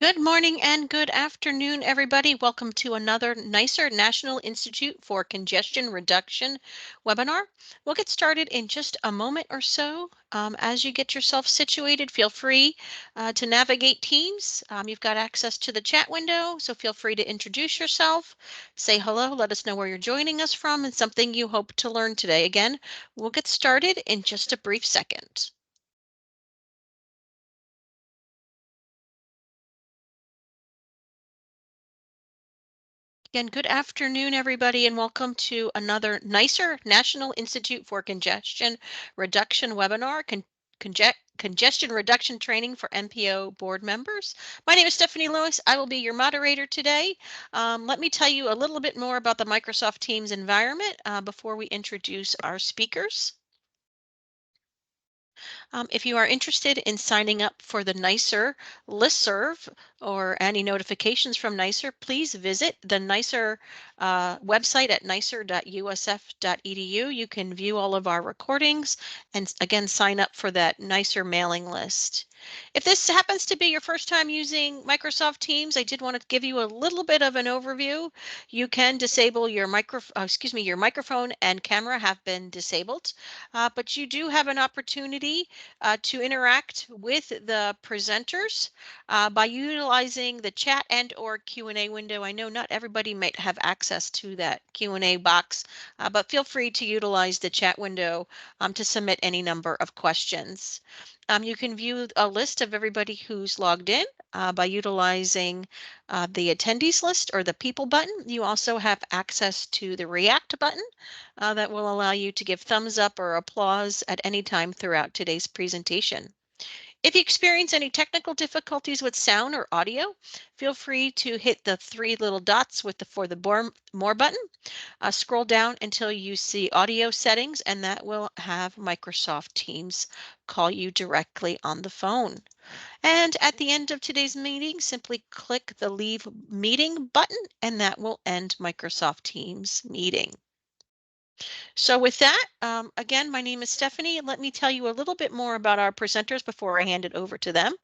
Good morning and good afternoon, everybody. Welcome to another NICER National Institute for Congestion Reduction webinar. We'll get started in just a moment or so. As you get yourself situated, feel free to navigate Teams. You've got access to the chat window, so feel free to introduce yourself, say hello, let us know where you're joining us from and something you hope to learn today. Again, we'll get started in just a brief second. Again, good afternoon, everybody, and welcome to another NICER National Institute for Congestion Reduction webinar, Congestion Reduction Training for MPO board members. My name is Stephanie Lewis. I will be your moderator today. Let me tell you a little bit more about the Microsoft Teams environment before we introduce our speakers. If you are interested in signing up for the NICER listserv or any notifications from NICER, please visit the NICER website at nicer.usf.edu. You can view all of our recordings and again, sign up for that NICER mailing list. If this happens to be your first time using Microsoft Teams, I did want to give you a little bit of an overview. You can disable your your microphone and camera have been disabled, but you do have an opportunity to interact with the presenters by utilizing the chat and or Q&A window. I know not everybody might have access to that Q&A box, but feel free to utilize the chat window to submit any number of questions. You can view a list of everybody who's logged in by utilizing the attendees list or the people button. You also have access to the react button that will allow you to give thumbs up or applause at any time throughout today's presentation. If you experience any technical difficulties with sound or audio, feel free to hit the three little dots with the more button. Scroll down until you see audio settings, and that will have Microsoft Teams call you directly on the phone. And at the end of today's meeting, simply click the Leave Meeting button, and that will end Microsoft Teams meeting. So with that, again, my name is Stephanie. Let me tell you a little bit more about our presenters before I hand it over to them.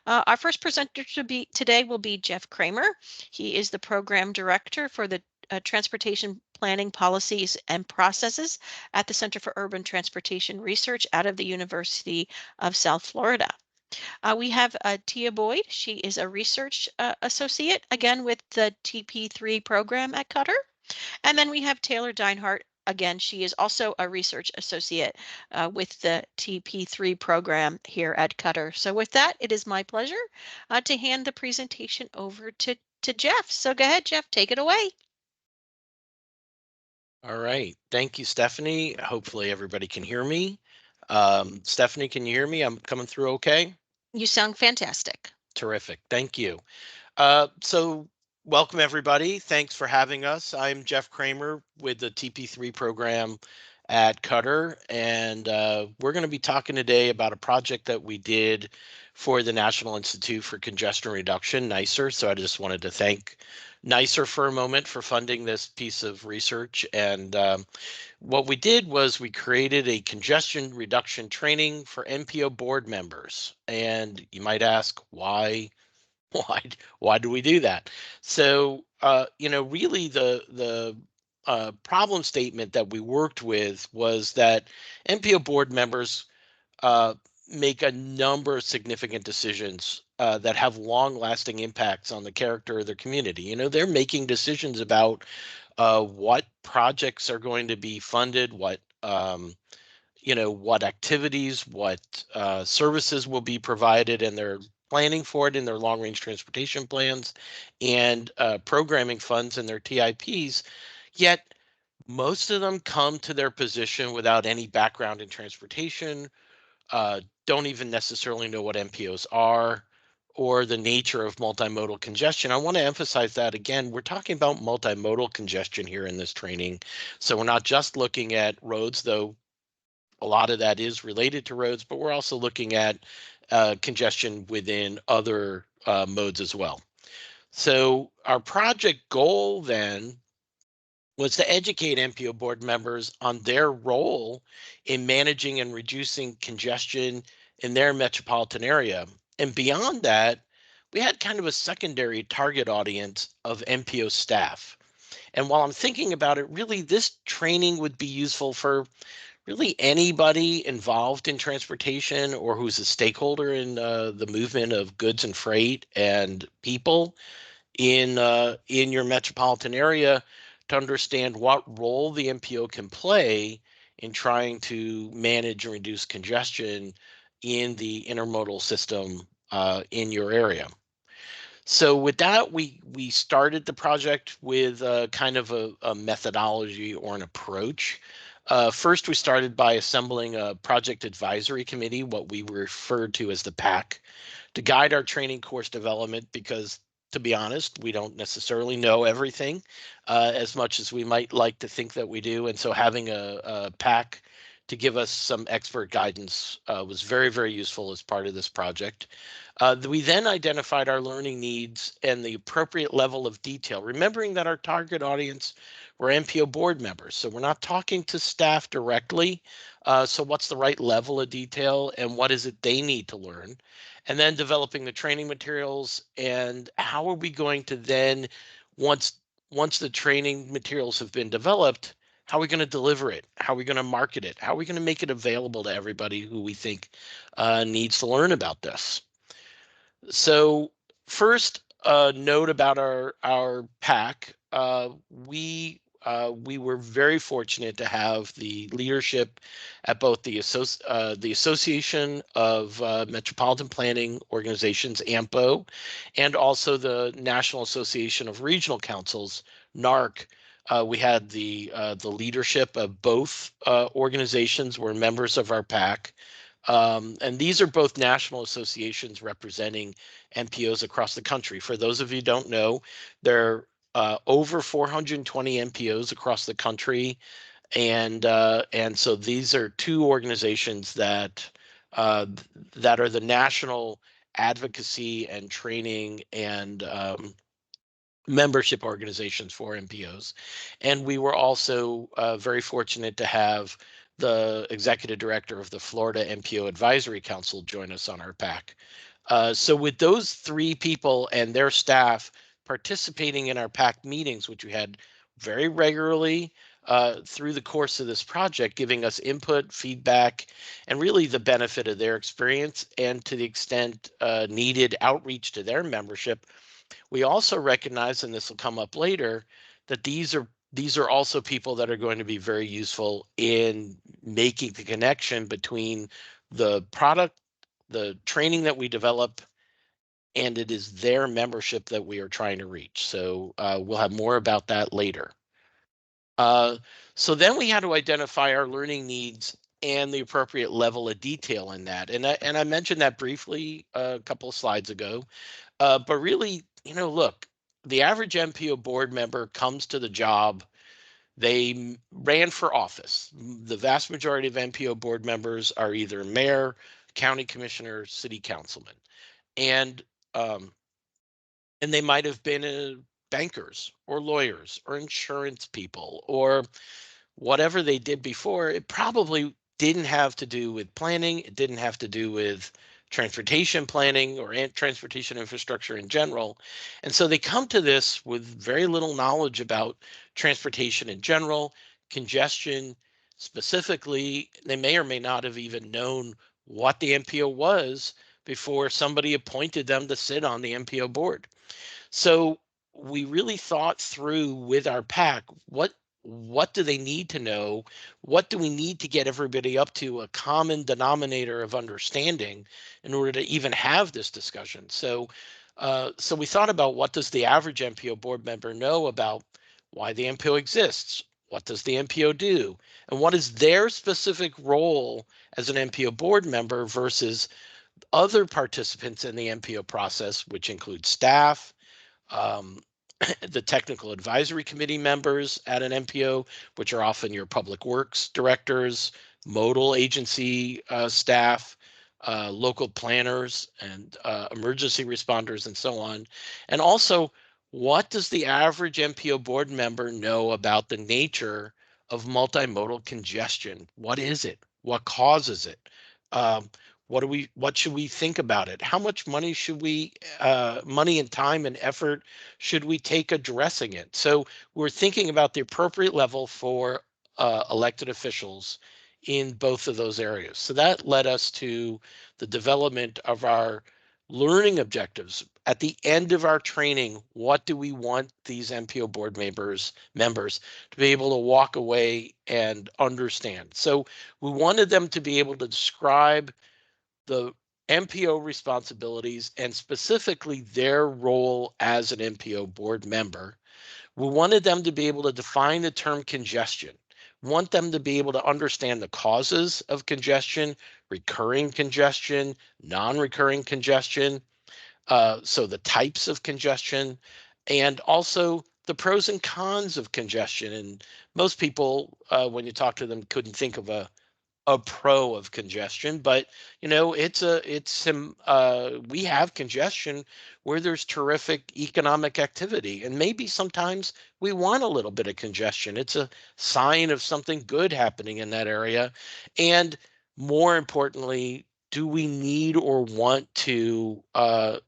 Our first presenter today will be Jeff Kramer. He is the program director for the Transportation Planning Policies and Processes at the Center for Urban Transportation Research out of the University of South Florida. We have Tia Boyd. She is a research associate, again, with the TP3 program at Qatar. And then we have Taylor Deinhardt. Again, she is also a research associate with the TP3 program here at Qatar. So with that, it is my pleasure to hand the presentation over to Jeff. So go ahead, Jeff, take it away. All right. Thank you, Stephanie. Hopefully everybody can hear me. Stephanie, can you hear me? I'm coming through okay? You sound fantastic. Terrific. Thank you. So welcome, everybody. Thanks for having us. I'm Jeff Kramer with the TP3 program at Qatar, and we're going to be talking today about a project that we did for the National Institute for Congestion Reduction, NICER. So I just wanted to thank NICER for a moment for funding this piece of research. And what we did was we created a congestion reduction training for MPO board members. And you might ask, why why do we do that? So really the problem statement that we worked with was that MPO board members uh, make a number of significant decisions that have long-lasting impacts on the character of their community. They're making decisions about what projects are going to be funded, what activities, what services will be provided, and they're planning for it in their long range transportation plans and programming funds in their TIPs. Yet most of them come to their position without any background in transportation, don't even necessarily know what MPOs are or the nature of multimodal congestion. I want to emphasize that again, we're talking about multimodal congestion here in this training. So we're not just looking at roads, though a lot of that is related to roads, but we're also looking at congestion within other modes as well. So our project goal then was to educate MPO board members on their role in managing and reducing congestion in their metropolitan area. And beyond that, we had kind of a secondary target audience of MPO staff. And while I'm thinking about it, really this training would be useful for really anybody involved in transportation or who's a stakeholder in the movement of goods and freight and people in your metropolitan area, to understand what role the MPO can play in trying to manage and reduce congestion in the intermodal system in your area. So with that, we started the project with kind of a methodology or an approach. First, we started by assembling a project advisory committee, what we referred to as the PAC, to guide our training course development, because to be honest, we don't necessarily know everything as much as we might like to think that we do. And so having a PAC to give us some expert guidance was very, very useful as part of this project. We then identified our learning needs and the appropriate level of detail, remembering that our target audience were MPO board members. So we're not talking to staff directly. So what's the right level of detail and what is it they need to learn? And then developing the training materials, and how are we going to then, once the training materials have been developed, how are we going to deliver it? How are we going to market it? How are we going to make it available to everybody who we think needs to learn about this? So first, note about our pack. We were very fortunate to have the leadership at both the Association of Metropolitan Planning Organizations (AMPO) and also the National Association of Regional Councils (NARC). We had the leadership of both organizations were members of our pack. And these are both national associations representing MPOs across the country. For those of you who don't know, there are over 420 MPOs across the country, and so these are two organizations that are the national advocacy and training and membership organizations for MPOs. And we were also very fortunate to have the executive director of the Florida MPO Advisory Council join us on our PAC. So with those three people and their staff participating in our PAC meetings, which we had very regularly through the course of this project, giving us input, feedback, and really the benefit of their experience, and to the extent needed outreach to their membership. We also recognize, and this will come up later, that these are also people that are going to be very useful in making the connection between the product, the training that we develop, and it is their membership that we are trying to reach. So we'll have more about that later. So then we had to identify our learning needs and the appropriate level of detail in that. And I mentioned that briefly a couple of slides ago. But really, look, the average MPO board member comes to the job. They ran for office. The vast majority of MPO board members are either mayor, county commissioner, city councilman, and um, and they might have been bankers or lawyers or insurance people or whatever they did before. It probably didn't have to do with planning. It didn't have to do with transportation planning or transportation infrastructure in general. And so they come to this with very little knowledge about transportation in general, congestion specifically. They may or may not have even known what the MPO was before somebody appointed them to sit on the MPO board. So we really thought through with our pack, what do they need to know? What do we need to get everybody up to a common denominator of understanding in order to even have this discussion? So so we thought about, what does the average MPO board member know about why the MPO exists? What does the MPO do? And what is their specific role as an MPO board member versus other participants in the MPO process, which include staff, um, the technical advisory committee members at an MPO, which are often your public works directors, modal agency staff, local planners, and emergency responders, and so on. And also, what does the average MPO board member know about the nature of multimodal congestion? What is it? What causes it? Um, What should we think about it? How much money should we, money and time and effort should we take addressing it? So we're thinking about the appropriate level for elected officials in both of those areas. So that led us to the development of our learning objectives. At the end of our training, what do we want these MPO board members to be able to walk away and understand? So we wanted them to be able to describe the MPO responsibilities and specifically their role as an MPO board member. We wanted them to be able to define the term congestion. We want them to be able to understand the causes of congestion, recurring congestion, non-recurring congestion, so the types of congestion, and also the pros and cons of congestion. And most people, when you talk to them, couldn't think of a pro of congestion, but we have congestion where there's terrific economic activity, and maybe sometimes we want a little bit of congestion. It's a sign of something good happening in that area. And more importantly, do we need or want to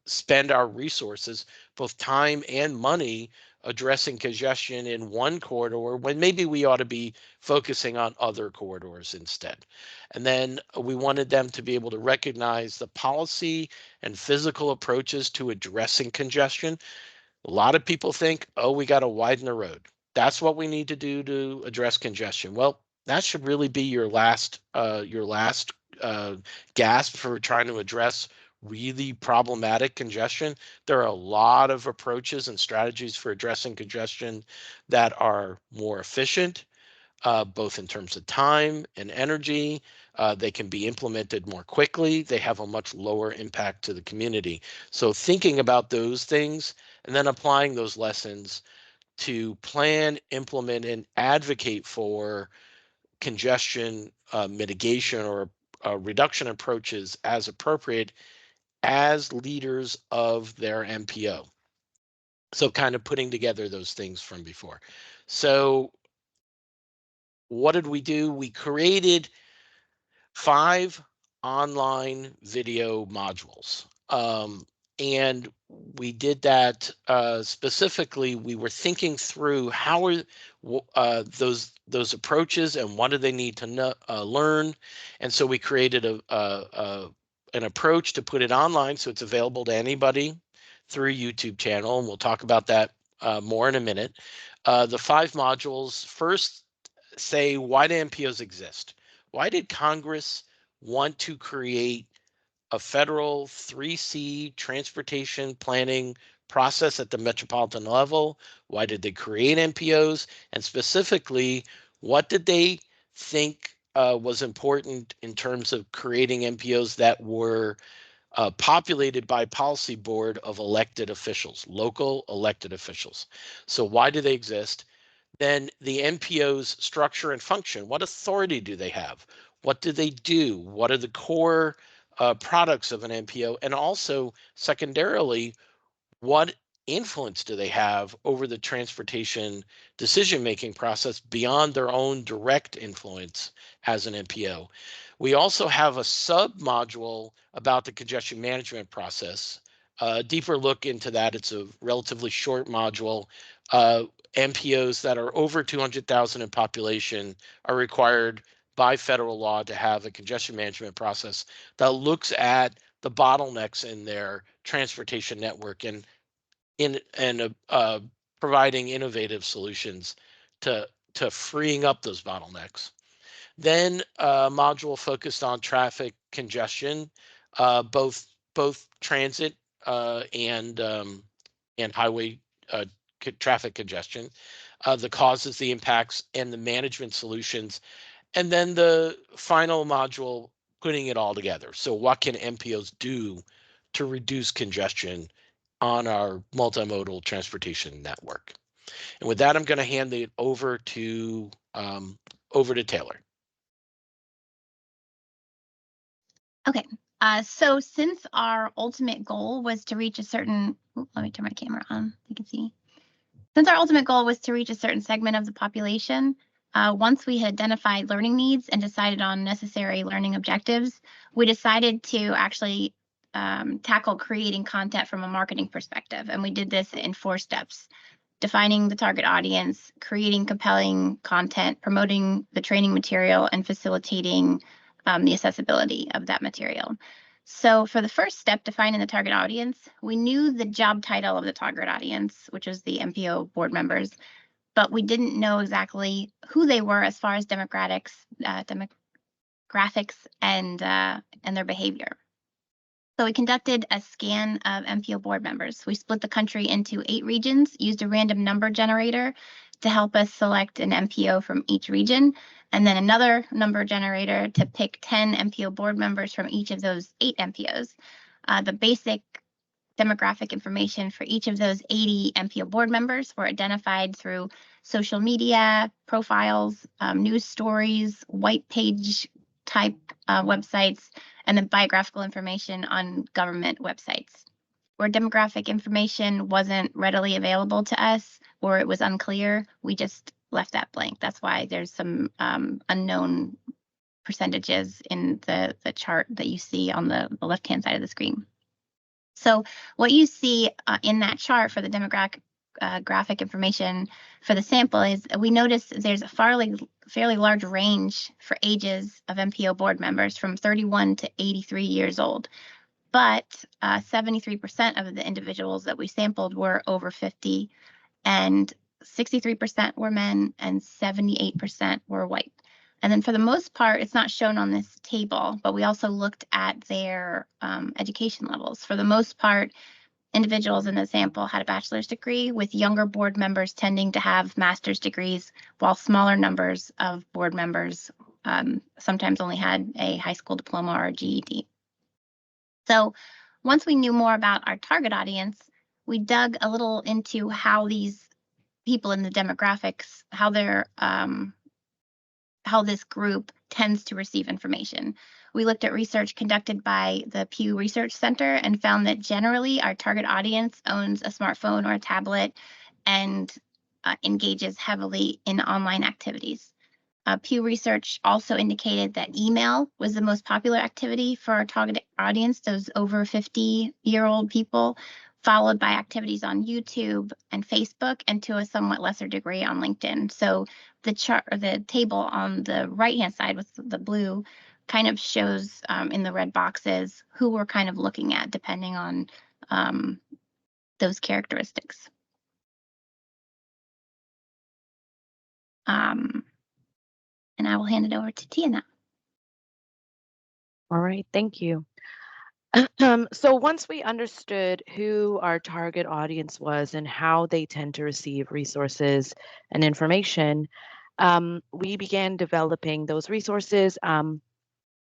spend our resources, both time and money, addressing congestion in one corridor when maybe we ought to be focusing on other corridors instead? And then we wanted them to be able to recognize the policy and physical approaches to addressing congestion. A lot of people think, oh, we got to widen the road. That's what we need to do to address congestion. Well, that should really be your last gasp for trying to address really problematic congestion. There are a lot of approaches and strategies for addressing congestion that are more efficient, both in terms of time and energy. They can be implemented more quickly. They have a much lower impact to the community. So thinking about those things and then applying those lessons to plan, implement, and advocate for congestion mitigation or reduction approaches as appropriate as leaders of their MPO. So kind of putting together those things from before. So what did we do? We created 5 online video modules. And we did that specifically. We were thinking through how are those approaches and what do they need to learn. And so we created an approach to put it online so it's available to anybody through a YouTube channel. And we'll talk about that more in a minute. The 5 modules first say, why do MPOs exist? Why did Congress want to create a federal 3C transportation planning process at the metropolitan level? Why did they create MPOs? And specifically, what did they think was important in terms of creating MPOs that were populated by policy board of elected officials, local elected officials? So why do they exist? Then the MPO's structure and function. What authority do they have? What do they do? What are the core products of an MPO? And also, secondarily, what influence do they have over the transportation decision-making process beyond their own direct influence as an MPO? We also have a sub-module about the congestion management process. A deeper look into that. It's a relatively short module. MPOs that are over 200,000 in population are required by federal law to have a congestion management process that looks at the bottlenecks in their transportation network and providing innovative solutions to freeing up those bottlenecks. Then a module focused on traffic congestion, both transit and highway traffic congestion, the causes, the impacts, and the management solutions. And then the final module, putting it all together. So what can MPOs do to reduce congestion on our multimodal transportation network? And with that, I'm going to hand it over to Taylor. Okay, so since our ultimate goal was to reach a certain, let me turn my camera on, you can see. Since our ultimate goal was to reach a certain segment of the population, Once we had identified learning needs and decided on necessary learning objectives, we decided to actually tackle creating content from a marketing perspective. And we did this in 4 steps: defining the target audience, creating compelling content, promoting the training material, and facilitating the accessibility of that material. So for the first step, defining the target audience, we knew the job title of the target audience, which was the MPO board members, but we didn't know exactly who they were as far as demographics and their behavior. So we conducted a scan of MPO board members. We split the country into 8 regions, used a random number generator to help us select an MPO from each region, and then another number generator to pick 10 MPO board members from each of those 8 MPOs. The basic demographic information for each of those 80 MPO board members were identified through social media profiles, news stories, white page type websites, and then biographical information on government websites. Where demographic information wasn't readily available to us or it was unclear, we just left that blank. That's why there's some unknown percentages in the chart that you see on the left-hand side of the screen. So what you see in that chart for the demographic graphic information for the sample is we notice there's a fairly large range for ages of MPO board members from 31 to 83 years old. But 73% of the individuals that we sampled were over 50, and 63% were men and 78% were white. And then for the most part, it's not shown on this table, but we also looked at their education levels. For the most part, individuals in the sample had a bachelor's degree, with younger board members tending to have master's degrees, while smaller numbers of board members sometimes only had a high school diploma or a GED. So once we knew more about our target audience, we dug a little into how these people in the demographics, how this group tends to receive information. We looked at research conducted by the Pew Research Center and found that generally our target audience owns a smartphone or a tablet and engages heavily in online activities. Pew Research also indicated that email was the most popular activity for our target audience, those over 50-year-old people, followed by activities on YouTube and Facebook, and to a somewhat lesser degree on LinkedIn. So the chart or the table on the right-hand side with the blue kind of shows in the red boxes who we're kind of looking at depending on those characteristics. And I will hand it over to Tia now. All right, thank you. So once we understood who our target audience was and how they tend to receive resources and information, we began developing those resources.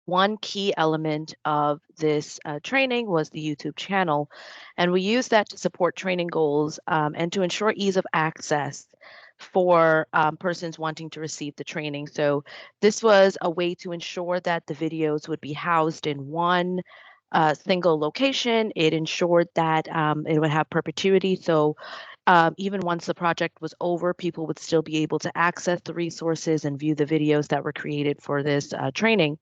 One key element of this training was the YouTube channel, and we used that to support training goals and to ensure ease of access for persons wanting to receive the training. So this was a way to ensure that the videos would be housed in one single location. It ensured that it would have perpetuity. So even once the project was over, people would still be able to access the resources and view the videos that were created for this training.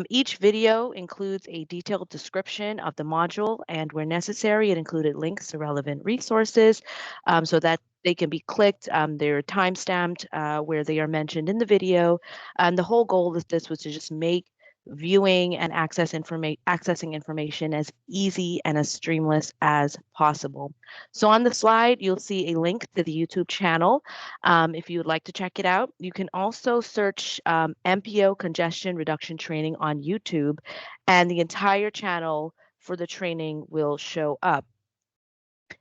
Each video includes a detailed description of the module, and where necessary, it included links to relevant resources so that they can be clicked. They're time-stamped where they are mentioned in the video. And the whole goal of this was to just make viewing and accessing information as easy and as streamless as possible. So on the slide, you'll see a link to the YouTube channel if you would like to check it out. You can also search MPO Congestion Reduction Training on YouTube, and the entire channel for the training will show up.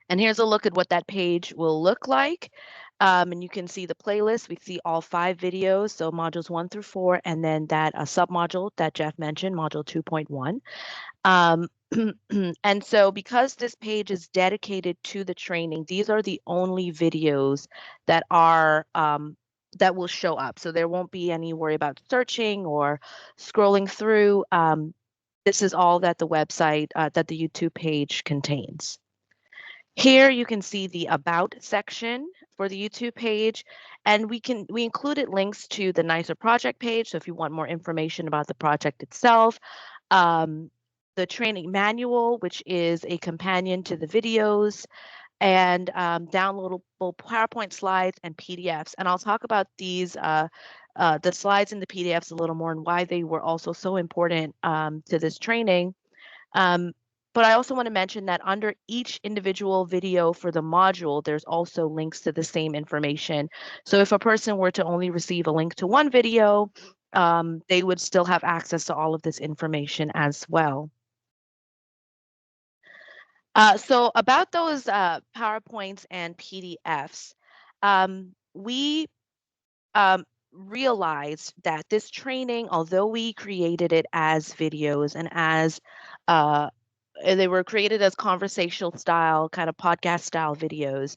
And here's a look at what that page will look like. And you can see the playlist. We see all 5 videos, so modules 1 through 4, and then that submodule that Jeff mentioned, module 2.1. And so because this page is dedicated to the training, these are the only videos that are that will show up. So there won't be any worry about searching or scrolling through. This is all that the website, that the YouTube page contains. Here you can see the About section for the YouTube page, and we included links to the NYSER project page. So if you want more information about the project itself, the training manual, which is a companion to the videos, and downloadable PowerPoint slides and PDFs. And I'll talk about these, the slides and the PDFs a little more and why they were also so important to this training. But I also want to mention that under each individual video for the module, there's also links to the same information. So if a person were to only receive a link to one video, they would still have access to all of this information as well. So about those PowerPoints and PDFs, we realized that this training, although we created it as videos and as they were created as conversational style, kind of podcast style videos,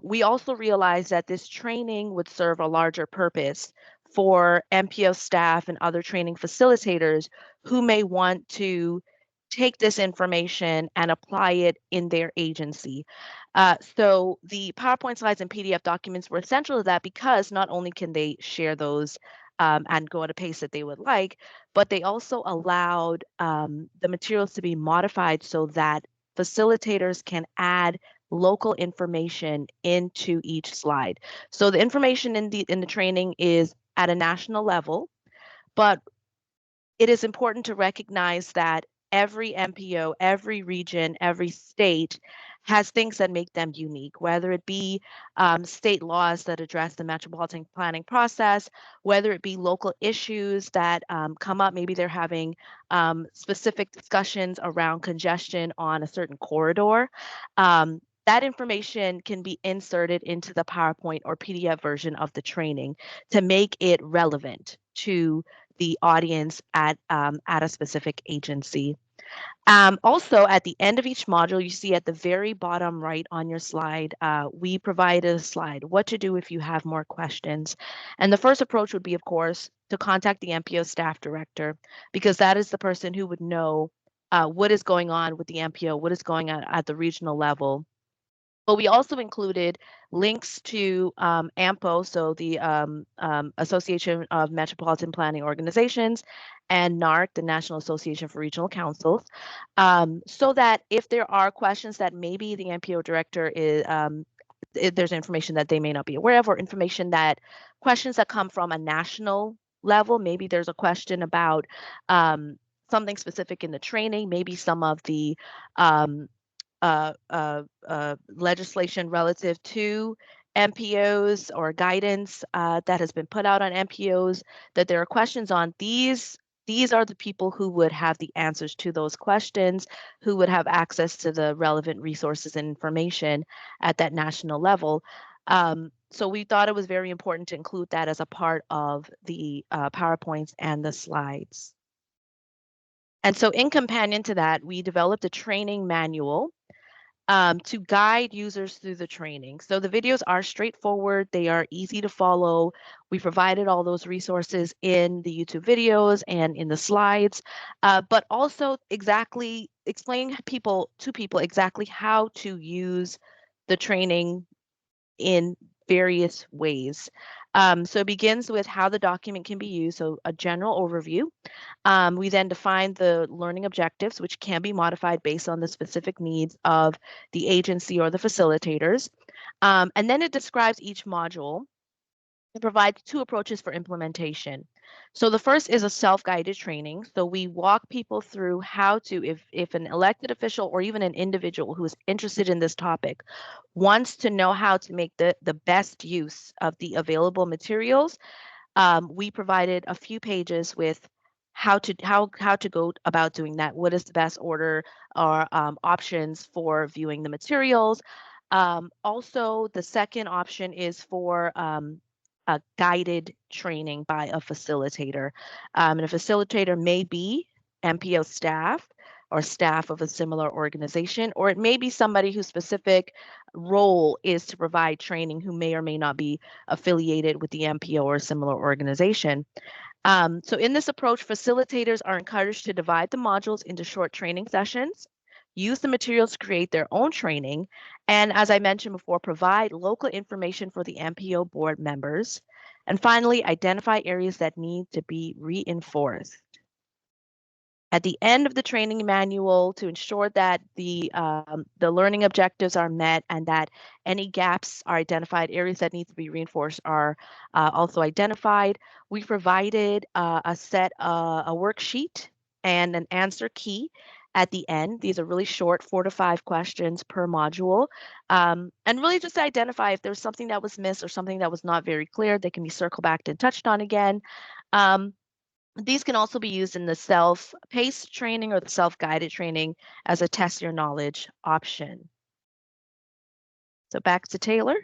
we also realized that this training would serve a larger purpose for MPO staff and other training facilitators who may want to take this information and apply it in their agency. So the PowerPoint slides and PDF documents were essential to that because not only can they share those and go at a pace that they would like, but they also allowed the materials to be modified so that facilitators can add local information into each slide. So the information in the training is at a national level, but it is important to recognize that every MPO, every region, every state has things that make them unique, whether it be state laws that address the metropolitan planning process, whether it be local issues that come up. Maybe they're having specific discussions around congestion on a certain corridor. That information can be inserted into the PowerPoint or PDF version of the training to make it relevant to the audience at a specific agency. Also, at the end of each module, you see at the very bottom right on your slide, we provided a slide, what to do if you have more questions. And the first approach would be, of course, to contact the MPO staff director, because that is the person who would know what is going on with the MPO, what is going on at the regional level. But we also included links to AMPO, so the Association of Metropolitan Planning Organizations, and NARC, the National Association for Regional Councils, so that if there are questions that maybe the MPO director is, there's information that they may not be aware of, or questions that come from a national level, maybe there's a question about something specific in the training, maybe some of the legislation relative to MPOs or guidance that has been put out on MPOs that there are questions on. These are the people who would have the answers to those questions, who would have access to the relevant resources and information at that national level. So we thought it was very important to include that as a part of the PowerPoints and the slides. And so in companion to that, we developed a training manual to guide users through the training. So the videos are straightforward, they are easy to follow. We provided all those resources in the YouTube videos and in the slides, but also exactly explaining to people exactly how to use the training in various ways. So it begins with how the document can be used, so a general overview. We then define the learning objectives, which can be modified based on the specific needs of the agency or the facilitators. And then it describes each module and provides two approaches for implementation. So the first is a self-guided training. So we walk people through how to, if an elected official or even an individual who is interested in this topic wants to know how to make the best use of the available materials, we provided a few pages with how to go about doing that. What is the best order or options for viewing the materials? Also, the second option is for a guided training by a facilitator. And a facilitator may be MPO staff or staff of a similar organization, or it may be somebody whose specific role is to provide training who may or may not be affiliated with the MPO or a similar organization. So in this approach, facilitators are encouraged to divide the modules into short training sessions use the materials to create their own training, and as I mentioned before, provide local information for the MPO board members. And finally, identify areas that need to be reinforced. At the end of the training manual, to ensure that the learning objectives are met and that any gaps are identified, areas that need to be reinforced are also identified, we provided a worksheet and an answer key at the end. These are really short, 4 to 5 questions per module, and really just to identify if there's something that was missed or something that was not very clear. They can be circled back and touched on again. These can also be used in the self-paced training or the self-guided training as a test your knowledge option. So back to Taylor.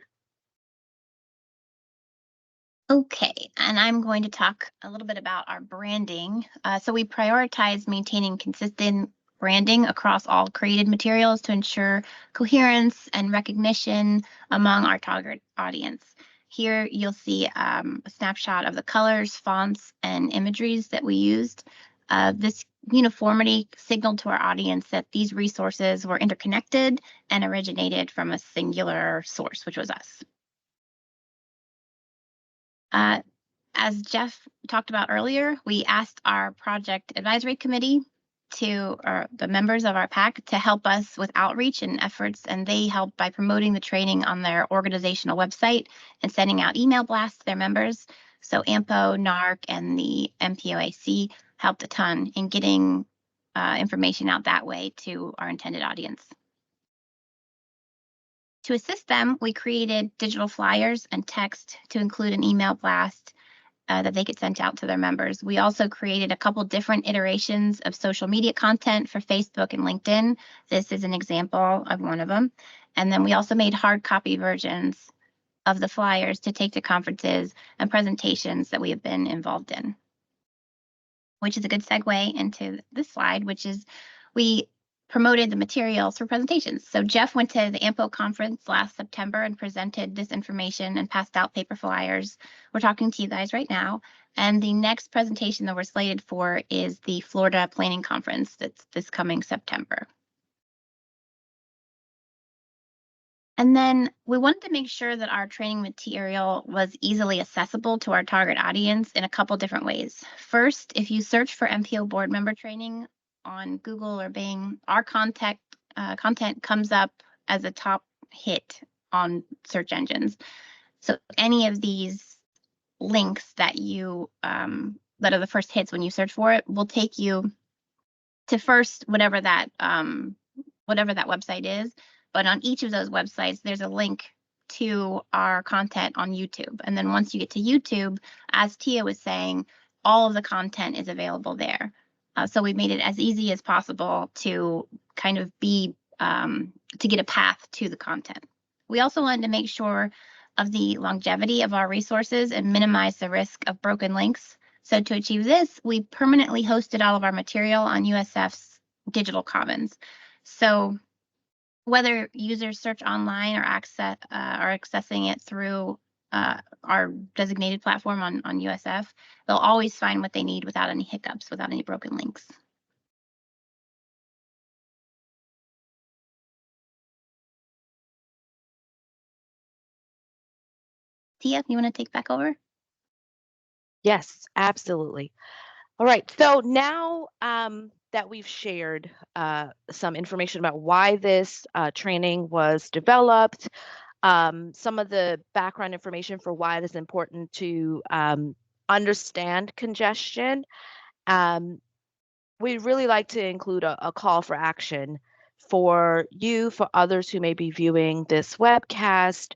Okay, and I'm going to talk a little bit about our branding. So we prioritize maintaining consistent branding across all created materials to ensure coherence and recognition among our target audience. Here you'll see a snapshot of the colors, fonts, and imageries that we used. This uniformity signaled to our audience that these resources were interconnected and originated from a singular source, which was us. As Jeff talked about earlier, we asked our project advisory committee the members of our PAC to help us with outreach and efforts, and they helped by promoting the training on their organizational website and sending out email blasts to their members. So AMPO, NARC, and the MPOAC helped a ton in getting information out that way to our intended audience. To assist them, we created digital flyers and text to include an email blast that they could send out to their members. We also created a couple different iterations of social media content for Facebook and LinkedIn. This is an example of one of them. And then we also made hard copy versions of the flyers to take to conferences and presentations that we have been involved in. Which is a good segue into this slide, which is we promoted the materials for presentations. So Jeff went to the AMPO conference last September and presented this information and passed out paper flyers. We're talking to you guys right now. And the next presentation that we're slated for is the Florida Planning Conference that's this coming September. And then we wanted to make sure that our training material was easily accessible to our target audience in a couple different ways. First, if you search for MPO board member training on Google or Bing, our content comes up as a top hit on search engines. So any of these links that that are the first hits when you search for it will take you to first whatever that website is. But on each of those websites, there's a link to our content on YouTube. And then once you get to YouTube, as Tia was saying, all of the content is available there. So we made it as easy as possible to kind of to get a path to the content. We also wanted to make sure of the longevity of our resources and minimize the risk of broken links. So to achieve this, we permanently hosted all of our material on USF's Digital Commons. So whether users search online or accessing it through our designated platform on USF, they'll always find what they need without any hiccups, without any broken links. Tia, you want to take back over? Yes, absolutely. All right, so now that we've shared some information about why this training was developed, some of the background information for why it is important to understand congestion, we'd really like to include a call for action for you, for others who may be viewing this webcast,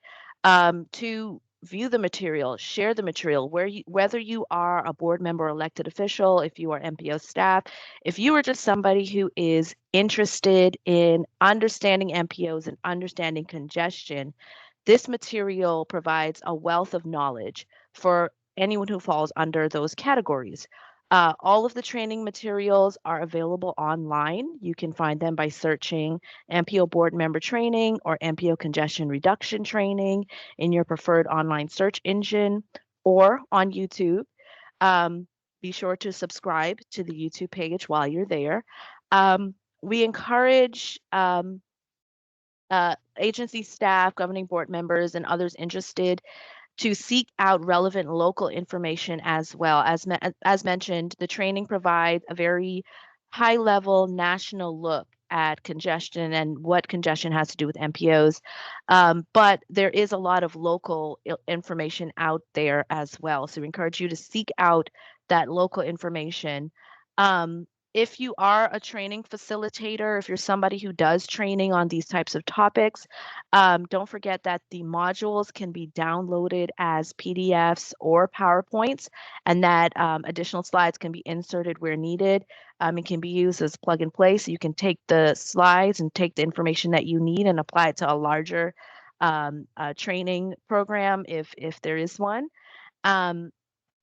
to view the material, share the material, whether you are a board member or elected official, if you are MPO staff, if you are just somebody who is interested in understanding MPOs and understanding congestion, this material provides a wealth of knowledge for anyone who falls under those categories. All of the training materials are available online. You can find them by searching MPO board member training or MPO congestion reduction training in your preferred online search engine or on YouTube. Be sure to subscribe to the YouTube page while you're there. We encourage agency staff, governing board members, and others interested to seek out relevant local information as well. As mentioned, the training provides a very high level national look at congestion and what congestion has to do with MPOs. But there is a lot of local information out there as well. So we encourage you to seek out that local information. If you are a training facilitator, if you're somebody who does training on these types of topics, don't forget that the modules can be downloaded as PDFs or PowerPoints, and that additional slides can be inserted where needed. It can be used as plug and play, so you can take the slides and take the information that you need and apply it to a larger training program if there is one.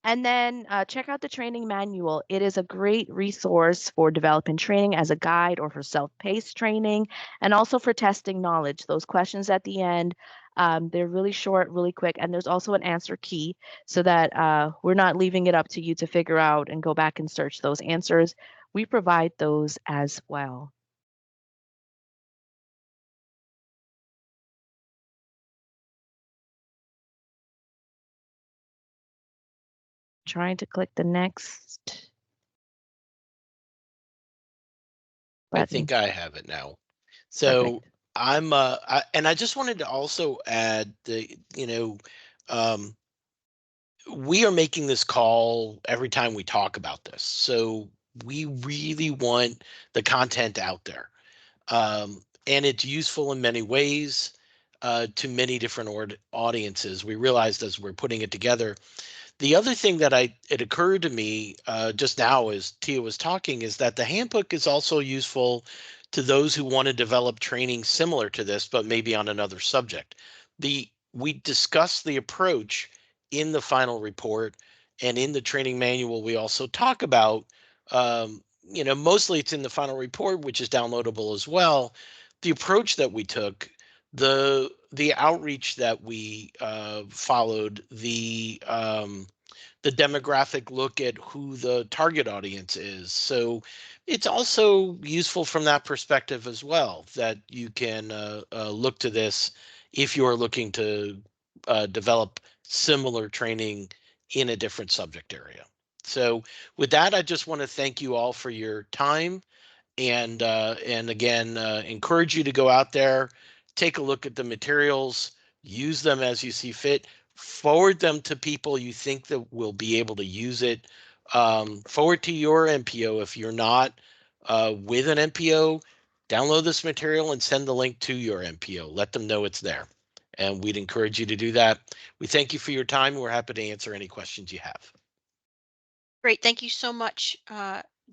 And then check out the training manual. It is a great resource for developing training as a guide or for self-paced training, and also for testing knowledge. Those questions at the end, they're really short, really quick, and there's also an answer key so that we're not leaving it up to you to figure out and go back and search those answers. We provide those as well. Trying to click the next button. I think I have it now. So Perfect. and I just wanted to also add the, we are making this call every time we talk about this. So we really want the content out there. And it's useful in many ways to many different audiences. We realized as we're putting it together. The other thing that it occurred to me just now as Tia was talking is that the handbook is also useful to those who want to develop training similar to this, but maybe on another subject. We discuss the approach in the final report, and in the training manual, we also talk about, mostly it's in the final report, which is downloadable as well. The approach that we took, the outreach that we followed, the demographic look at who the target audience is. So it's also useful from that perspective as well, that you can look to this if you're looking to develop similar training in a different subject area. So with that, I just want to thank you all for your time, and again, encourage you to go out there, take a look at the materials, use them as you see fit, forward them to people you think that will be able to use it. Forward to your MPO. If you're not with an MPO, download this material and send the link to your MPO. Let them know it's there, and we'd encourage you to do that. We thank you for your time. We're happy to answer any questions you have. Great. Thank you so much,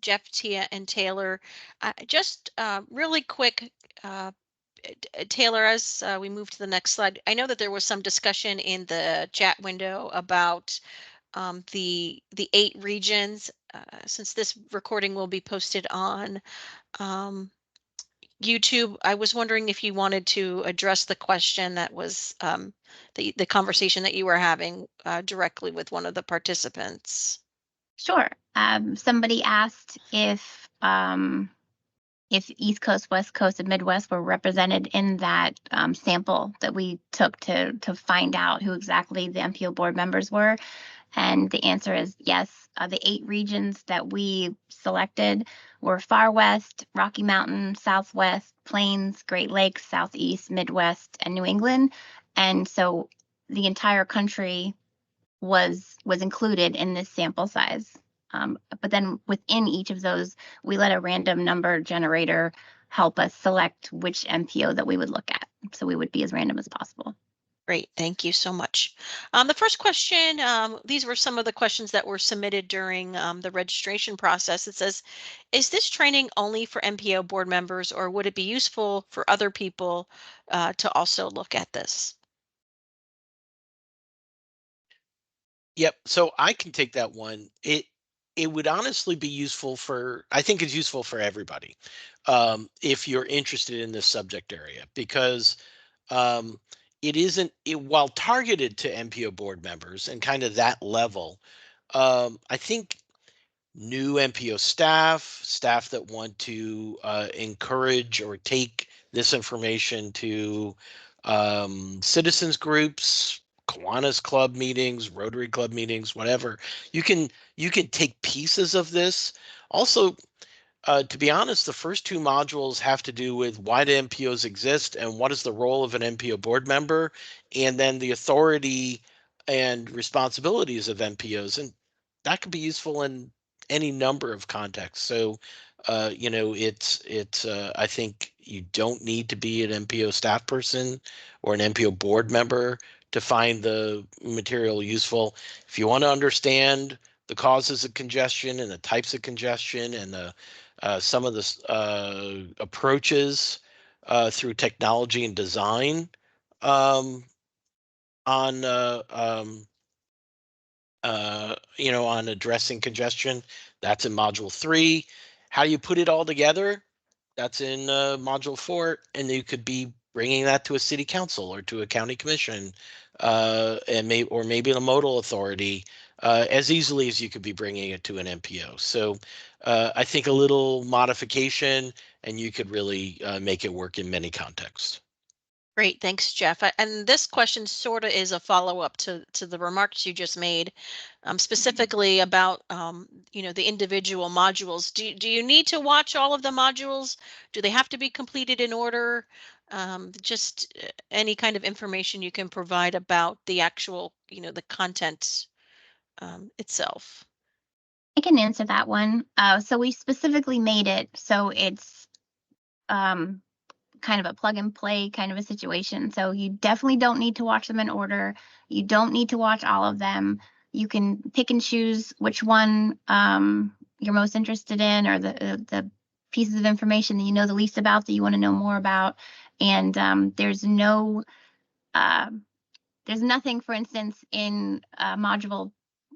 Jeff, Tia, and Taylor. Just really quick, Taylor, as we move to the next slide, I know that there was some discussion in the chat window about the 8 regions. Since this recording will be posted on YouTube, I was wondering if you wanted to address the question that was the conversation that you were having directly with one of the participants. Sure. Somebody asked if East Coast, West Coast, and Midwest were represented in that sample that we took to find out who exactly the MPO board members were. And the answer is yes. The 8 regions that we selected were Far West, Rocky Mountain, Southwest, Plains, Great Lakes, Southeast, Midwest, and New England. And so the entire country was included in this sample size. But then within each of those, we let a random number generator help us select which MPO that we would look at. So we would be as random as possible. Great, thank you so much. The first question, these were some of the questions that were submitted during the registration process. It says, is this training only for MPO board members, or would it be useful for other people to also look at this? Yep. So I can take that one. It would honestly be useful for, I think it's useful for everybody if you're interested in this subject area, because it isn't, while targeted to MPO board members and kind of that level, I think new MPO staff that want to encourage or take this information to citizens groups, Kiwanis Club meetings, Rotary Club meetings, whatever. You can take pieces of this. Also, to be honest, the first two modules have to do with why do MPOs exist and what is the role of an MPO board member, and then the authority and responsibilities of MPOs. And that could be useful in any number of contexts. So, I think you don't need to be an MPO staff person or an MPO board member to find the material useful. If you want to understand the causes of congestion and the types of congestion and some of the approaches through technology and design um, on on addressing congestion. That's in module 3. How you put it all together, that's in module 4, and you could be bringing that to a city council or to a county commission, or maybe a modal authority, as easily as you could be bringing it to an MPO. So I think a little modification, and you could really make it work in many contexts. Great, thanks, Jeff. And this question sort of is a follow-up to the remarks you just made, specifically about the individual modules. Do you need to watch all of the modules? Do they have to be completed in order? Just any kind of information you can provide about the actual, the content itself. I can answer that one. So we specifically made it so it's kind of a plug and play kind of a situation. So you definitely don't need to watch them in order. You don't need to watch all of them. You can pick and choose which one you're most interested in, or the pieces of information that you know the least about that you want to know more about. And there's nothing, for instance, in module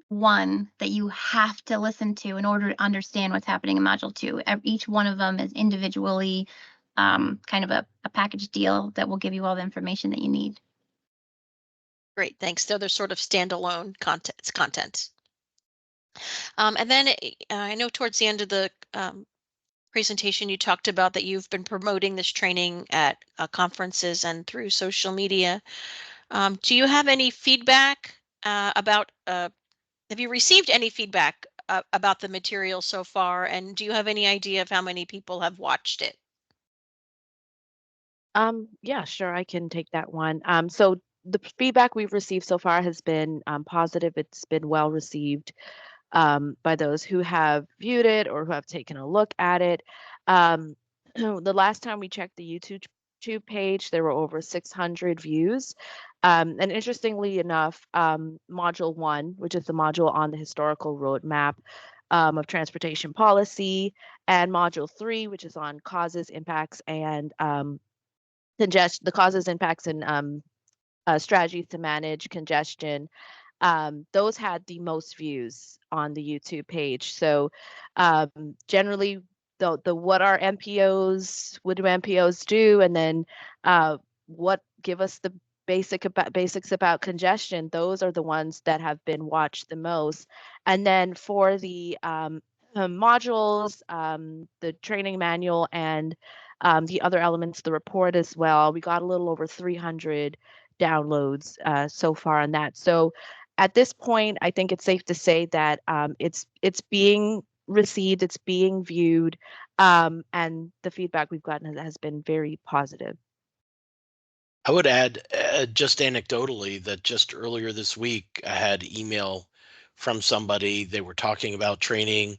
1 that you have to listen to in order to understand what's happening in module 2. Each one of them is individually kind of a package deal that will give you all the information that you need. Great, thanks. So they're sort of standalone content. And then I know towards the end of the presentation, you talked about that you've been promoting this training at conferences and through social media. Do you have any feedback about, have you received any feedback about the material so far? And do you have any idea of how many people have watched it? Yeah, sure, I can take that one. So the feedback we've received so far has been positive. It's been well received by those who have viewed it or who have taken a look at it. The last time we checked the YouTube page, there were over 600 views. And interestingly enough, Module 1, which is the module on the historical roadmap of transportation policy, and Module 3, which is on causes, impacts, and the causes, impacts, and strategies to manage congestion. Those had the most views on the YouTube page. So generally, the what are MPOs? What do MPOs do? And then what give us the basics about congestion? Those are the ones that have been watched the most. And then for the modules, the training manual, and the other elements of the report as well, we got a little over 300 downloads so far on that. So at this point, I think it's safe to say that it's being received, it's being viewed, and the feedback we've gotten has been very positive. I would add, just anecdotally, that just earlier this week, I had email from somebody. They were talking about training,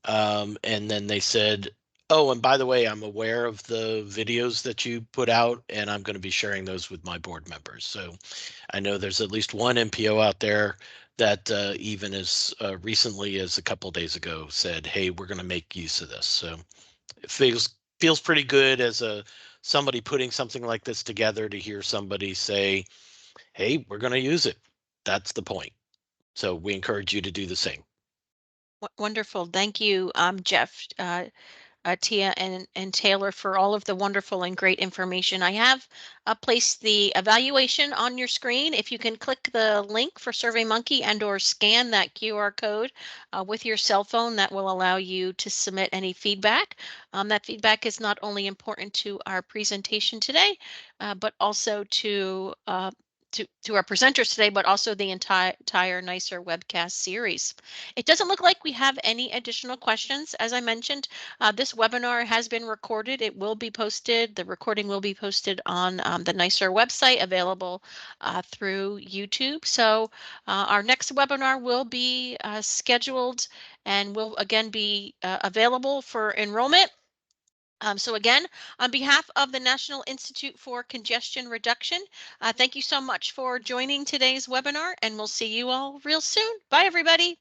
and then they said, "Oh, and by the way, I'm aware of the videos that you put out, and I'm going to be sharing those with my board members." So I know there's at least one MPO out there that even as recently as a couple days ago said, "Hey, we're going to make use of this." So it feels pretty good as somebody putting something like this together to hear somebody say, "Hey, we're going to use it." That's the point. So we encourage you to do the same. Wonderful. Thank you, Jeff. Tia and Taylor for all of the wonderful and great information. I have placed the evaluation on your screen. If you can click the link for SurveyMonkey and or scan that QR code with your cell phone, that will allow you to submit any feedback. That feedback is not only important to our presentation today, but also to our presenters today, but also the entire NYSER webcast series. It doesn't look like we have any additional questions. As I mentioned, this webinar has been recorded. It will be posted. The recording will be posted on the NYSER website, available through YouTube. So our next webinar will be scheduled and will again be available for enrollment. So again, on behalf of the National Institute for Congestion Reduction, thank you so much for joining today's webinar, and we'll see you all real soon. Bye, everybody.